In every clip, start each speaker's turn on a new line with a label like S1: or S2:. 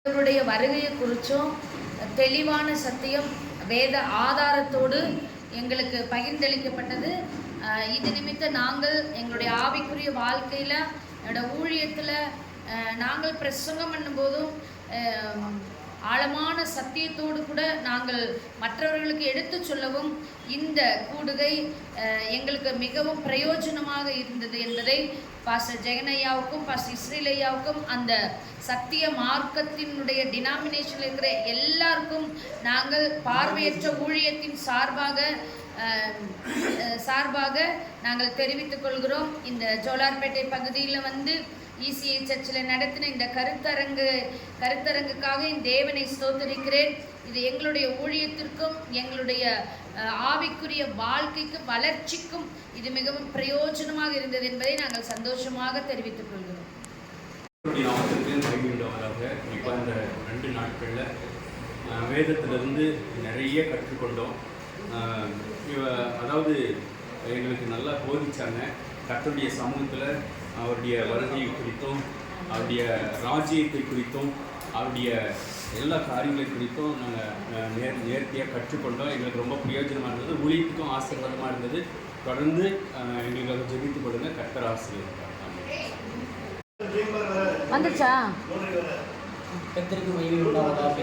S1: அவருடைய வருகையை குறித்தும் தெளிவான சத்தியம் வேத ஆதாரத்தோடு எங்களுக்கு பகிர்ந்தளிக்கப்பட்டது. இது நிமித்த நாங்கள் எங்களுடைய ஆவிக்குரிய வாழ்க்கையில் என்னோட ஊழியத்தில் நாங்கள் பிரசங்கம் பண்ணும்போதும் ஆழமான சத்தியத்தோடு கூட நாங்கள் மற்றவர்களுக்கு எடுத்து சொல்லவும் இந்த கூடுகை எங்களுக்கு மிகவும் பிரயோஜனமாக இருந்தது என்பதை பாஸ்டர் ஜெகனையாவுக்கும் பாஸ்டர் இஸ்ரேல் ஐயாவுக்கும் அந்த சத்திய மார்க்கத்தினுடைய டினாமினேஷனில் இருக்கிற எல்லாருக்கும் நாங்கள் பார்வையற்ற ஊழியத்தின் சார்பாக நாங்கள் தெரிவித்துக் கொள்கிறோம். இந்த ஜோலார்பேட்டை பகுதியில் இசிஐ சர்ச்சில் நடத்தின இந்த கருத்தரங்குக்காக என் தேவனை ஸ்தோத்தரிக்கிறேன். இது எங்களுடைய ஊழியத்திற்கும் எங்களுடைய ஆவிக்குரிய வாழ்க்கைக்கும் வளர்ச்சிக்கும் இது மிகவும் பிரயோஜனமாக இருந்தது என்பதை நாங்கள் சந்தோஷமாக தெரிவித்துக் கொள்கிறோம்.
S2: இப்போ இந்த 2 நாட்களில் வேதத்திலிருந்து நிறைய கற்றுக்கொண்டோம். அதாவது எங்களுக்கு நல்லா போதிச்சாங்க. கர்த்தருடைய சமூகத்தில் அவருடைய வருகையை குறித்தும் அவருடைய ராஜ்யத்தை குறித்தும் அவருடைய எல்லா காரியங்களை குறித்தும் நாங்கள் நேர்த்தியாக கற்றுக்கொண்டோம். எங்களுக்கு ரொம்ப பிரயோஜனமாக இருந்தது, ஊழியத்துக்கும் ஆசீர்வாதமாக இருந்தது. தொடர்ந்து எங்களுக்கு ஜெபித்து கொடுங்க. கர்த்தர் ஆசீர்வாதம்
S1: வந்துச்சா
S3: கர்த்தருக்கு மகிமை உண்டாவதாக.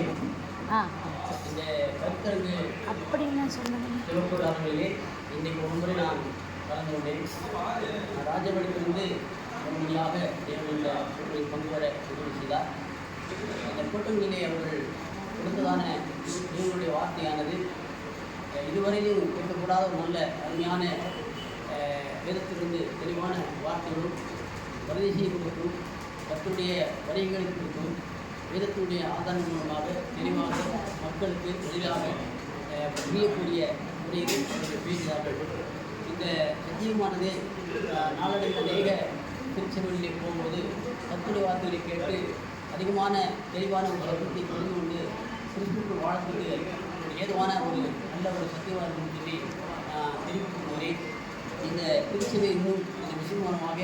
S3: இந்த கர்த்தருக்கு
S1: அப்படின்னு சொன்னாங்க.
S3: சிவப்புராணங்களிலே இன்றைக்கு ஒருமுறை நான் கலந்து கொண்டேன். ராஜபடியிலிருந்து உண்மையாக தேவனுடைய பங்கு வர உதவி செய்தார். அந்த கூட்டங்களிலே அவர்கள் கொடுத்ததான தேவனுடைய வார்த்தையானது இதுவரையிலும் கேட்கக்கூடாத ஒரு நல்ல அருமையான வேதத்திலிருந்து தெளிவான வார்த்தைகளும் பரதேசியை குறித்தும் கர்த்தருடைய வரிகளை குறித்தும் வேதத்தினுடைய ஆதாரம் மூலமாக தெளிவாக மக்களுக்கு எளிதாக புரியக்கூடிய முறையில் அவர்கள் பேசினார்கள். இந்த சத்தியமானது நாளடைவில் அநேக திருச்செவலிலே போகும்போது கர்த்தருடைய வார்த்தைகளை கேட்டு அதிகமான தெளிவான ஒரு சத்தியத்தை புரிந்து கொண்டு கிறிஸ்துவுக்கு வாழ்க்கைக்கு ஏதுவான ஒரு நல்ல ஒரு சத்தியமாக இருக்கும் சொல்லி தெரிவிக்கும் போதே இந்த திருச்செவை இன்னும் இந்த விஷயம் மூலமாக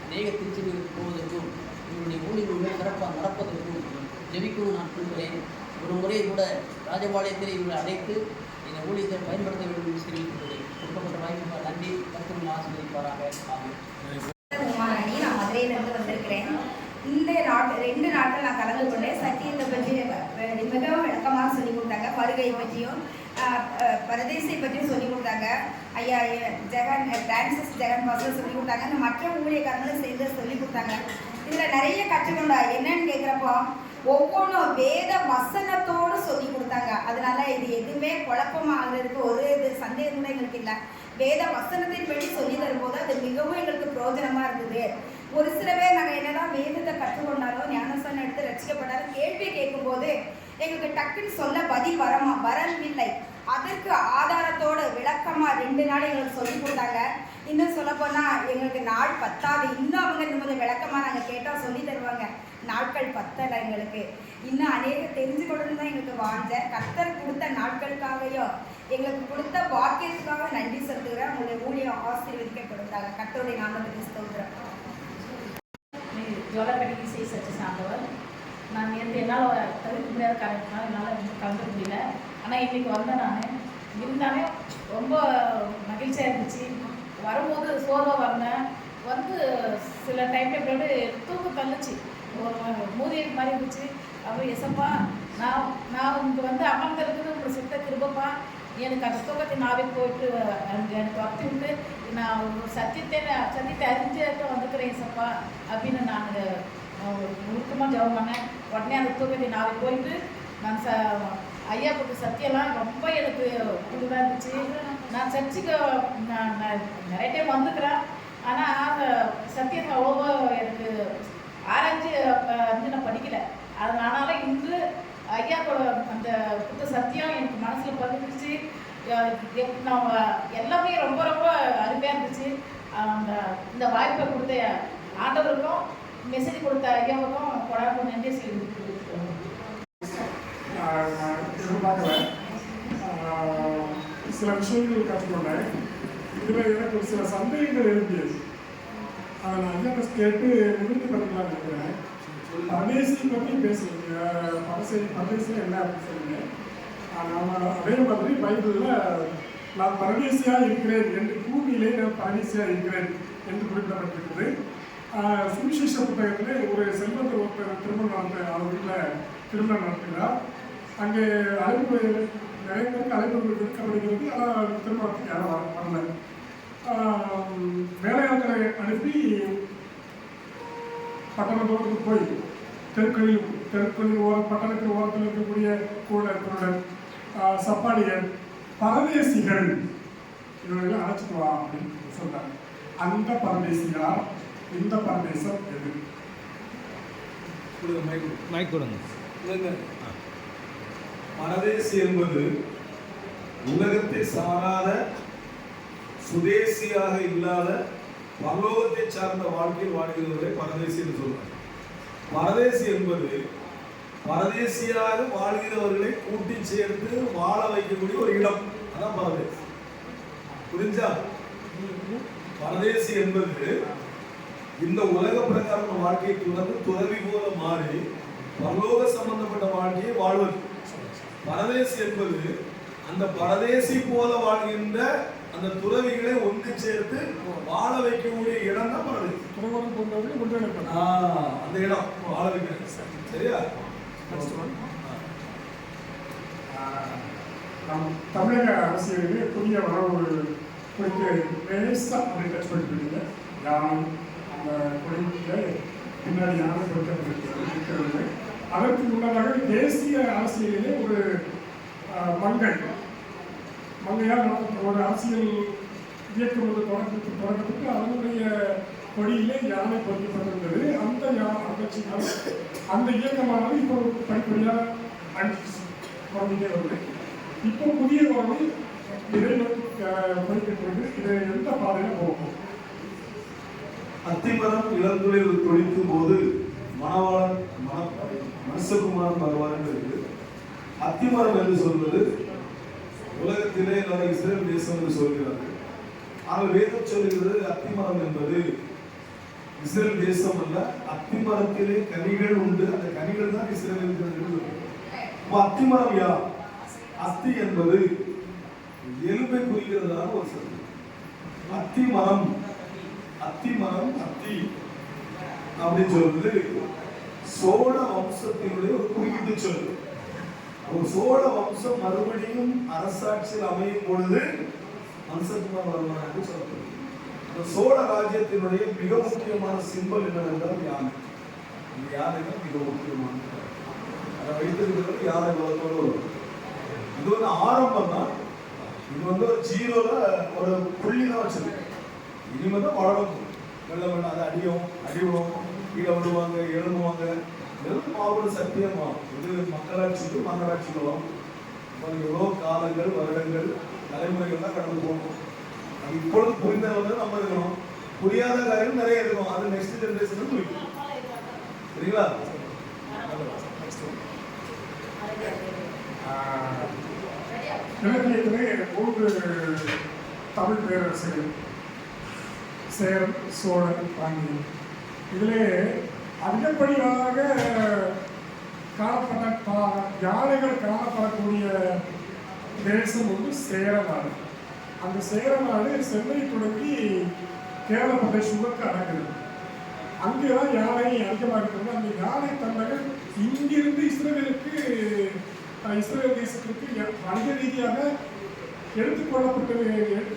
S3: அநேக திருச்செவைகளுக்கு போவதற்கும் இவருடைய ஊழியர்கள் சிறப்பாக நடப்பதற்கும் ஜெபிக்கவும் நான் கூறுகிறேன். ஒரு முறை கூட ராஜபாளையத்தில் இவர்களை அழைத்து இந்த ஊழியத்தை பயன்படுத்த வேண்டும் என்று தெரிவித்துள்ளது. கொடுக்கப்பட்ட வாய்ப்பு நன்றி. கர்த்தர் ஆசீர்வதிப்பாராக.
S4: நான் மதுரையிலிருந்து வந்திருக்கிறேன். இந்த 2 நாட்கள் நான் கலந்து கொண்டேன். சத்தியத்தை பற்றி மிகவும் விளக்கமாக சொல்லிக் கொடுத்தாங்க. வருகை பற்றியும் பரதேசை பற்றியும் சொல்லிக் கொடுத்தாங்க. ஐயா டான்சஸ் ஜெகன் பாஸ்டர் சொல்லிக் கொடுத்தாங்க. இந்த மற்ற ஊழியக்காரங்களும் சேர்ந்து சொல்லிக் கொடுத்தாங்க. இதில் நிறைய கற்றுக்கொண்டா. என்னன்னு கேட்குறப்போ ஒவ்வொன்றும் வேத வசனத்தோடு சொல்லி கொடுத்தாங்க. அதனால இது எதுவுமே குழப்பமாகிறதுக்கு ஒரு சந்தேகம் கூட எங்களுக்கு இல்லை. வேத வசனத்தின் படி சொல்லி தரும்போது அது மிகவும் எங்களுக்கு பிரயோஜனமாக இருந்தது. ஒரு சில பேர் நாங்கள் என்னதான் வேதத்தை கற்றுக்கொண்டாலும் ஞானஸ்தானம் எடுத்து ரசிக்கப்பட்டாலும் கேள்வி கேட்கும்போது எங்களுக்கு டக்குன்னு சொல்ல பதில் வரவில்லை. அதற்கு ஆதாரத்தோடு விளக்கமாக 2 நாள் எங்களுக்கு சொல்லி கொடுத்தாங்க. இன்னும் சொல்லப்போனால் எங்களுக்கு நாள் பத்தாது. இன்னும் அவங்க இன்னும் விளக்கமாக நாங்கள் கேட்டால் சொல்லி தருவாங்க. நாட்கள் பத்தலை எங்களுக்கு. இன்னும் அநேக தெரிஞ்சுக்கொள்ளணும் தான் எங்களுக்கு வாழ்ந்த கர்த்தர் கொடுத்த நாட்களுக்காகவும் எங்களுக்கு கொடுத்த வாக்கியத்துக்காக நன்றி செலுத்துகிறேன். உங்களுடைய ஊழியம் ஆசீர்வதிக்க கொடுத்தாங்க. கர்த்தருடைய நாமத்துக்கு ஸ்தோத்திரம்.
S5: ஜோலார்பேட்டை இசை சர்ச்சை சார்ந்தவர். நான் நேற்று என்னால் தவிர்க்க முடியாத காரணத்தினால என்னால் கலந்துக்க முடியல. ஆனால் இன்றைக்கி வந்தேன். நான் இருந்தாலும் ரொம்ப மகிழ்ச்சியாக இருந்துச்சு. வரும்போது சோர்வாக வந்தேன். சில டைமில் எப்படி தூக்கம் தள்ளுச்சு, ஒரு மூதியை மாதிரி இருந்துச்சு. அப்புறம் எசப்பா நான் இங்கே அமர்ந்திருக்குது உங்களுக்கு சுத்த திரும்பப்பா, எனக்கு அந்த தூக்கத்தை நாவே போயிட்டு எனக்கு வர்த்தி விட்டு நான் ஒரு சத்தியத்தை அறிஞ்சிட்டு வந்துக்கிறேன் எசப்பா அப்படின்னு நான் முழுக்கமாக ஜெபம் பண்ணேன். உடனே அந்த தூக்கத்தை நாவே போயிட்டு நான் ஐயா கொடுத்த சத்தியெல்லாம் ரொம்ப எனக்கு இதுவாக இருந்துச்சு. நான் சர்ச்சுக்கு நான் நிறைய டைம் வந்துக்கிறேன். ஆனால் சத்தியத்தை அவ்வளோவா எனக்கு ஆராய்ச்சி நான் படிக்கலை. அதனால இன்று ஐயாவோட அந்த புத்த சத்தியம் எனக்கு மனசில் பதிஞ்சிச்சு. நான் எல்லாமே ரொம்ப ரொம்ப அருமையாக இருந்துச்சு. இந்த வாய்ப்பை கொடுத்த ஆண்டவருக்கும் மெசேஜ் கொடுத்த ஐயாவுக்கும் கொடாக்கும் நன்றி சொல்லியிருக்கேன்.
S6: சில விஷயங்கள் கற்றுக்கொண்டேன். இதில் எனக்கு ஒரு சில சந்தேகங்கள் எழுப்பியது. அதை நான் ஐயா கேட்டு நிவர்த்தி பண்ணிக்கலாம்னு நினைக்கிறேன். பரதேசி பற்றி பேசுறீங்க. பரதேசியா என்ன அப்படின்னு சொல்லுங்க. நாம அதே மாதிரி பைபிளில் நான் பரதேசியாக இருக்கிறேன் என்று பூமியிலே நான் பரதேசியாக இருக்கிறேன் என்று குறிப்பிடப்பட்டிருக்கிறது. சுவிசேஷ புத்தகத்தில் ஒரு செல்வந்தர் ஒருத்தர் திருமணம் அவர் வீட்டில் திருமணம் நடத்துகிறார். அங்கே அழைப்பு நிறைய பேருக்கு அழைப்பு விடுக்கப்படுகிறது. ஆனால் திருமணத்துக்கு யாரும் வரல. வேலையாட்களை அனுப்பி பட்டணத்தோடு போய் தெருக்களில் பட்டணத்தின் ஓரத்தில் இருக்கக்கூடிய கூடர் சப்பாடிகள் பரதேசிகள் இவர்கள் அழைச்சிட்டு வா அப்படின்னு சொல்றாங்க. அந்த பரதேசிகளா இந்த பரதேசம் எது?
S7: மைக் கொடுங்க.
S8: பரதேசி என்பது உலகத்தை சாராத, சுதேசியாக இல்லாத, பரலோகத்தை சார்ந்த வாழ்க்கையில் வாழ்கிறவர்களை பரதேசி என்று சொல்றாங்க. பரதேசி என்பது பரதேசியாக வாழ்கிறவர்களை கூட்டி சேர்த்து வாழ வைக்கக்கூடிய ஒரு இடம். அதான் பரதேசி. புரிஞ்சா? பரதேசி என்பது இந்த உலக பிரகாரம் வாழ்க்கையை துறந்து துறவி போல மாறி பரலோக சம்பந்தப்பட்ட வாழ்க்கையை வாழ்வது. பரதேசி என்பது அந்த பரதேசி போல வாழ்கின்ற அந்த துறவிகளை ஒன்று சேர்த்து வாழ வைக்கக்கூடிய இடம் தான் பரதேசி. அந்த இடம் வாழ வைக்கிறது. சரியா?
S6: நம் தமிழக அரசியலிலே புதிய வரவு குறித்து லேசா அப்படி டச் பண்ணிட்டு யானை அந்த கொடியில பின்னாடி யானை கொடுக்கப்பட்டிருக்கிறது. அதற்கு முன்னதாக தேசிய அரசியலிலே ஒரு மங்கையால் ஒரு அரசியல் இயக்கம் வந்து தொடக்கத்துக்கு அதனுடைய கொடியிலே யானை பொறிக்கப்பட்டிருந்தது. அந்த இயக்கமானது இப்போ படிப்படியாக குறைஞ்சிட்டே வருது. இப்போ புதிய வரவு இதை பொறிக்கப்பட்டு இதை எந்த பாதையில் போகும்?
S8: அத்திமரம் இளந்துளில் தொழிக்கும் போது மணவாளன் மனுஷகுமாரன் வருவார் என்று இருக்கு. அத்திமரம் என்று சொல்வது உலகத்திலே இஸ்ரேல் தேசம் என்று சொல்கிறார்கள். ஆனால் வேதம் சொல்கிறது அத்திமரம் என்பது இஸ்ரேல் தேசம் அல்ல, அத்திமரத்திலே கனிகள் உண்டு, அந்த கனிகள் தான் இஸ்ரேல். அத்திமரம் யார்? அத்தி என்பது எலும்பை குறிக்கிறதான ஒரு சொல். அத்திமரம் அத்தி அப்படின்னு சொல்றது சோழ வம்சத்தினுடைய ஒரு குறிப்பிட்டு சொல்லு. ஒரு சோழ வம்சம் மறுபடியும் அரசாட்சியில் அமையும் பொழுது மனுஷகுமார் வருவார் என்று சொல்லப்படுது. அந்த சோழ ராஜ்யத்தினுடைய மிக முக்கியமான சிம்பல் என்னவென்றால் யானை. அந்த யானை தான் மிக முக்கியமானது. அதை வைத்திருக்கிறது யானை வளர்த்தோடு வரும். இது வந்து ஆரம்பம் தான். இது வந்து ஒரு ஜீரோல ஒரு புள்ளி தான் வச்சிருக்கு. இனிமே தான் வளரும். வெள்ளம் அதை அடிவோம், கீழே விடுவாங்க, எழுதுவாங்க. இதெல்லாம் மாபெரும் சத்தியமா. இது மக்களாட்சிக்கு மன்னராட்சிகளும் எவ்வளோ காலங்கள், வருடங்கள், தலைமுறைகள் தான் கடந்து போகணும். அது இப்பொழுது புரிந்தவங்க நம்ம இருக்கணும். புரியாத காரியம் நிறைய இருக்கும். அது நெக்ஸ்ட் ஜெனரேஷன் புரியும். சரிங்களா?
S6: இலக்கியத்திலே 3 தமிழ் பேரரசுகள் சேரன், சோழன், பாண்டியன். இதிலே அதிகப்படியாக காணப்பட்ட யானைகள் காணப்படக்கூடிய தேசம் வந்து சேர நாடு. அந்த சேர நாடு சென்னை தொடங்கி கேரள பிரதேசங்களுக்கு அடங்குது. அங்கேதான் யானை அதிகமாக இருக்கிறது. அந்த யானை தன்மைகள் இங்கிருந்து இஸ்ரேல் தேசத்திற்கு வணிக ரீதியாக எடுத்து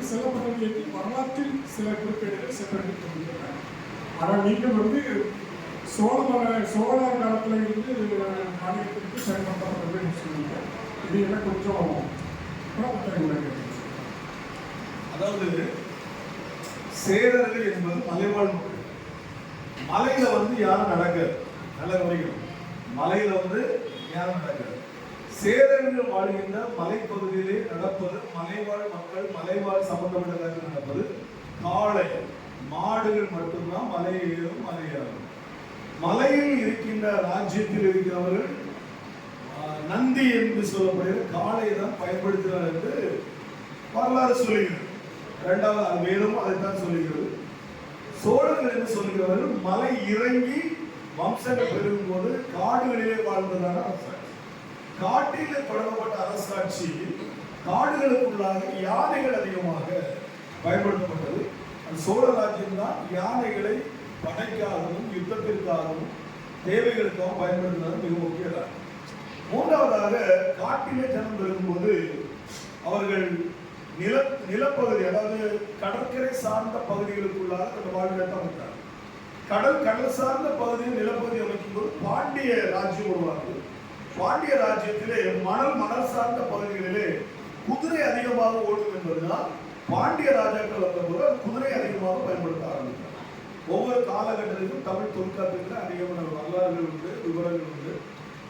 S6: செல்லப்பட்டது என்று வரலாற்றில் சில குறிப்பேடுகள் செப்பரேட் கொண்டிருக்கிறார். ஆனால் நீங்கள் வந்து சோழ காலத்தில் இருந்து வணிகத்திற்கு செயல்படுத்தப்பட்டது சொல்லுங்க. இது என்ன கொஞ்சம்
S8: அதாவது சேரர்கள் என்பது மலைவாழ் மக்கள். மலையில வந்து யாரும் நடக்காது. நல்ல கவனிக்கணும். மலையில வந்து யாரும் நடக்காது. சேரர்கள் வாழ்கின்ற மலைப்பகுதியிலே நடப்பது மலைவாழ் மக்கள், மலைவாழ் சம்பந்தப்பட்டதாக நடப்பது காளை மாடுகள் மட்டும்தான் மலையேறும், மலையேறும். மலையில் இருக்கின்ற ராஜ்யத்தில் இருக்கிறவர்கள் நந்தி என்று சொல்லப்படுகிற காளை தான் பயன்படுத்தினார் என்று வரலாறு சொல்லுகிறது. இரண்டாவது வேதமும் அதைத்தான் சொல்லுகிறது. சோழர்கள் என்று சொல்லுகிறவர்கள் மலை இறங்கி வம்சங்கள் பெருகும் போது காடுகளிலே வாழ்ந்ததான அரசாட்சி. காட்டிலே தொடங்கப்பட்ட அரசாட்சி காடுகளுக்குள்ளாக யானைகள் அதிகமாக பயன்படுத்தப்பட்டது. அந்த சோழ ராஜ்யம் தான் யானைகளை படைக்காகவும் யுத்தத்திற்காகவும் தேவைகளுக்காகவும் பயன்படுத்தினது மிக முக்கிய ராஜ்யம். மூன்றாவதாக காட்டிலே ஜனம் பெருகும்போது அவர்கள் நிலப்பகுதி, அதாவது கடற்கரை சார்ந்த பகுதிகளுக்குள்ளாக தங்கள் வாழ்விடத்தை அமைத்தார். கடல் சார்ந்த பகுதியில் நிலப்பகுதி அமைக்கும் போது பாண்டிய ராஜ்யம் உருவானது. பாண்டிய ராஜ்யத்திலே மணல் சார்ந்த பகுதிகளிலே குதிரை அதிகமாக ஓடும் என்பதனால் பாண்டிய ராஜாக்கள் வந்தபோது குதிரை அதிகமாக பயன்படுத்த ஆரம்பித்தார். ஒவ்வொரு காலகட்டத்திலும் தமிழ் தொல்காப்பியத்தில் அதிகமான வரலாறுகள் உண்டு, விவரங்கள் உண்டு.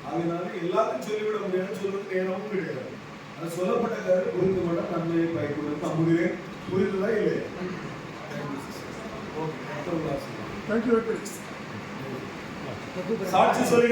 S8: அதனால எல்லாத்தையும் சொல்லிவிட முடியாது, சொல்வது நேரமும் கிடையாது. அது சொல்லப்பட்ட கருத்து புரிந்து கொண்ட நன்மையை பயன்படுத்த நம்புகிறேன். புரிந்துதான் இல்லை?
S6: தேங்க்யூ.
S8: சாட்சி சொல்லி